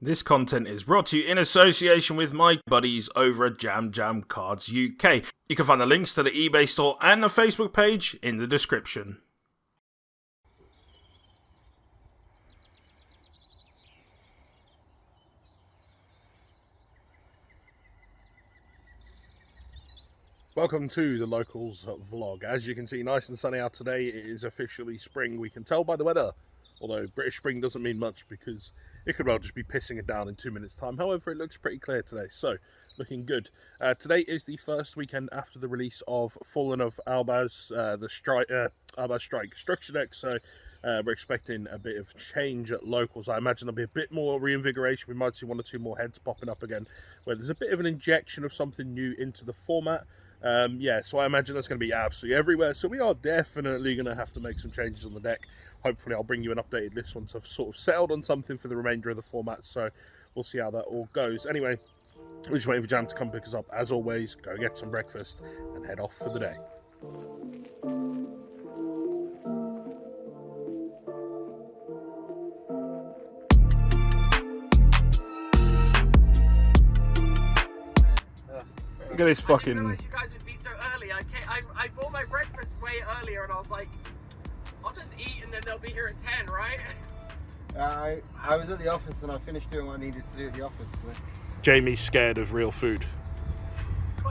This content is brought to you in association with my buddies over at Jam Jam Cards UK. You can find the links to the eBay store and the Facebook page in the description. Welcome to the Locals vlog. As you can see, nice and sunny out today. It is officially spring. We can tell by the weather. Although British spring doesn't mean much because it could well just be pissing it down in 2 minutes time. However, it looks pretty clear today, so looking good. Today is the first weekend after the release of Fallen of Albaz, Albaz Strike structure deck, so we're expecting a bit of change at Locals. I imagine there'll be a bit more reinvigoration. We might see one or two more heads popping up again, where there's a bit of an injection of something new into the format. So I imagine that's going to be absolutely everywhere, so we are definitely going to have to make some changes on the deck. Hopefully I'll bring you an updated list once I've sort of settled on something for the remainder of the format, so we'll see how that all goes. Anyway, we're just waiting for Jam to come pick us up. As always, go get some breakfast and head off for the day. Look at this fucking... I didn't realise you guys would be so early. I bought my breakfast way earlier and I was like, I'll just eat and then they'll be here at 10, right? I was at the office and I finished doing what I needed to do at the office. So. Jamie's scared of real food.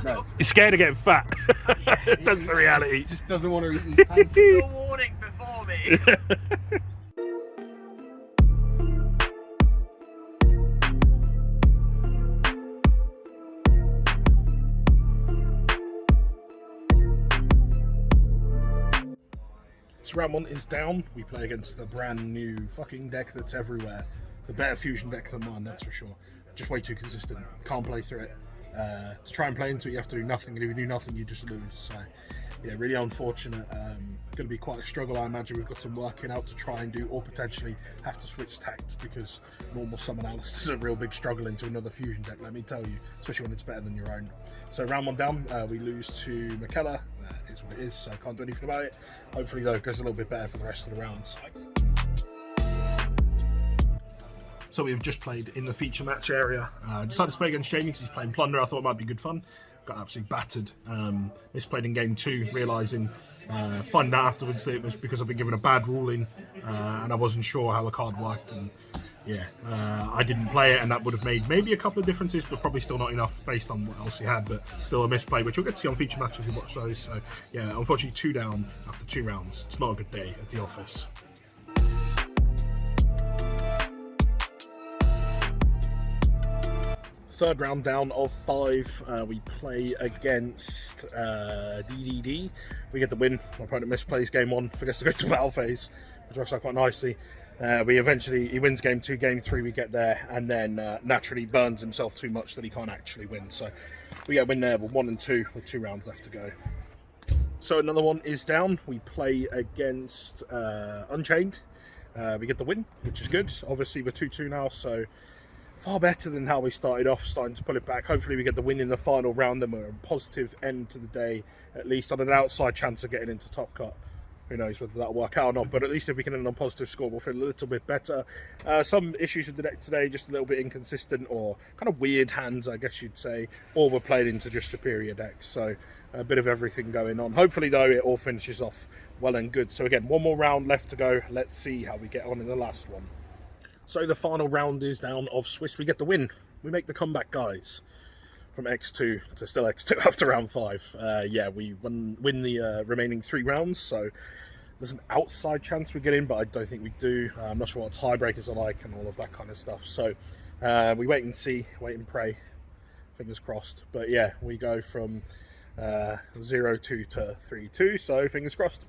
No. He's scared of getting fat. That's the reality. He just doesn't want to eat pancakes. No warning before me. So round one is down. We play against the brand new fucking deck that's everywhere. The better fusion deck than mine, that's for sure. Just way too consistent. Can't play through it. To try and play into it, you have to do nothing. And if you do nothing, you just lose. So, yeah, really unfortunate. Going to be quite a struggle, I imagine. We've got some working out to try and do, or potentially have to switch tacts because Normal Summon Aleister is a real big struggle into another fusion deck, let me tell you, especially when it's better than your own. So round one down, we lose to McKellar. Is what it is, so I can't do anything about it. Hopefully, though, it goes a little bit better for the rest of the rounds. So we've just played in the feature match area. Decided to play against Jamie because he's playing Plunder. I thought it might be good fun. Got absolutely battered. Misplayed in game 2, realising, finding out afterwards that it was because I've been given a bad ruling and I wasn't sure how the card worked. And yeah, I didn't play it, and that would have made maybe a couple of differences, but probably still not enough based on what else he had. But still a misplay, which we'll get to see on feature matches if you watch those. So yeah, unfortunately 2 down after 2 rounds. It's not a good day at the office. Third round down of 5, we play against DDD. We get the win. My opponent misplays game 1, forgets to go to battle phase, which works out quite nicely. He wins game 2, game 3 we get there, and then naturally burns himself too much that he can't actually win. So we get a win there with 1 and 2 with 2 rounds left to go. So another one is down. We play against Unchained. We get the win, which is good. Obviously we're 2-2 now, so far better than how we started off, starting to pull it back. Hopefully we get the win in the final round and we're a positive end to the day, at least on an outside chance of getting into Top Cut. Who knows whether that'll work out or not, but at least if we can end on a positive score, we'll feel a little bit better. Some issues with the deck today, just a little bit inconsistent or kind of weird hands, I guess you'd say, or we're playing into just superior decks, so a bit of everything going on. Hopefully, though, it all finishes off well and good. So again, one more round left to go. Let's see how we get on in the last one. So the final round is down of Swiss. We get the win. We make the comeback, guys. From X2 to still X2 after round 5. Yeah, we win the remaining 3 rounds, so there's an outside chance we get in, but I don't think we do. I'm not sure what tiebreakers are like and all of that kind of stuff. So we wait and see, wait and pray. Fingers crossed. But yeah, we go from 0-2 to 3-2, so fingers crossed.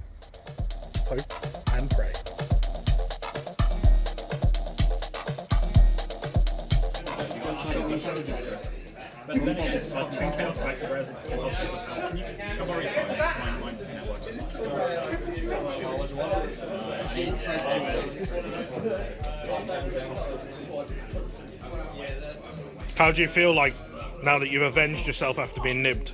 Hope and pray. How do you feel like now that you've avenged yourself after being nibbed?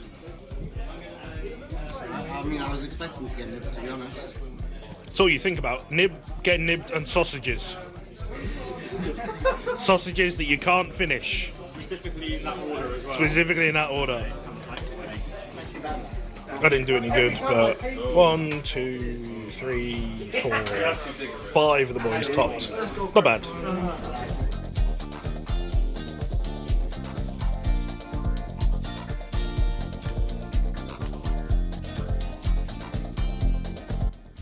I mean, I was expecting to get nibbed, to be honest. That's all you think about. Getting nibbed and sausages. Sausages that you can't finish. Specifically in that order as well. Specifically in that order. I didn't do any good, but 1, 2, 3, 4, 5 of the boys topped. Not bad.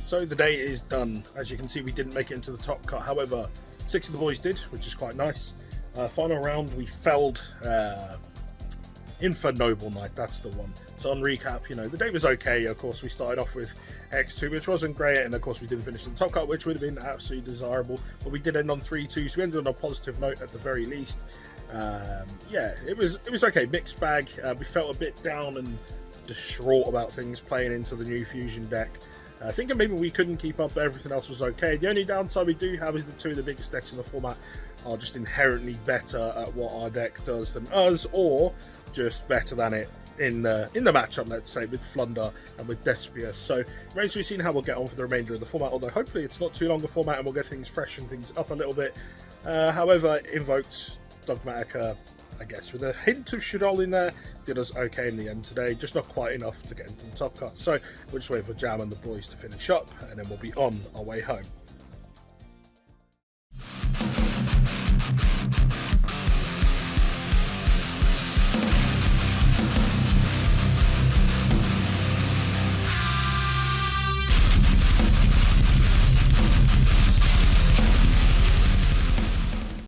So the day is done. As you can see, we didn't make it into the top cut. However, 6 of the boys did, which is quite nice. Final round, we felled Infa Noble Knight, that's the one. So on recap, you know, the day was okay. Of course, we started off with X2, which wasn't great, and of course we didn't finish in the top cut, which would have been absolutely desirable. But we did end on 3-2, so we ended on a positive note at the very least. Yeah, it was okay. Mixed bag. We felt a bit down and distraught about things playing into the new Fusion deck. Thinking maybe we couldn't keep up, but everything else was okay. The only downside we do have is the 2 of the biggest decks in the format are just inherently better at what our deck does than us, or just better than it in the matchup, let's say, with Flunder and with Despacito. So remains to be seen how we'll get on for the remainder of the format, although hopefully it's not too long a format and we'll get things freshen things up a little bit. However, Invoked Dogmatika, I guess, with a hint of Shadol in there, did us okay in the end today, just not quite enough to get into the top cut. So we'll just wait for Jam and the boys to finish up, and then we'll be on our way home.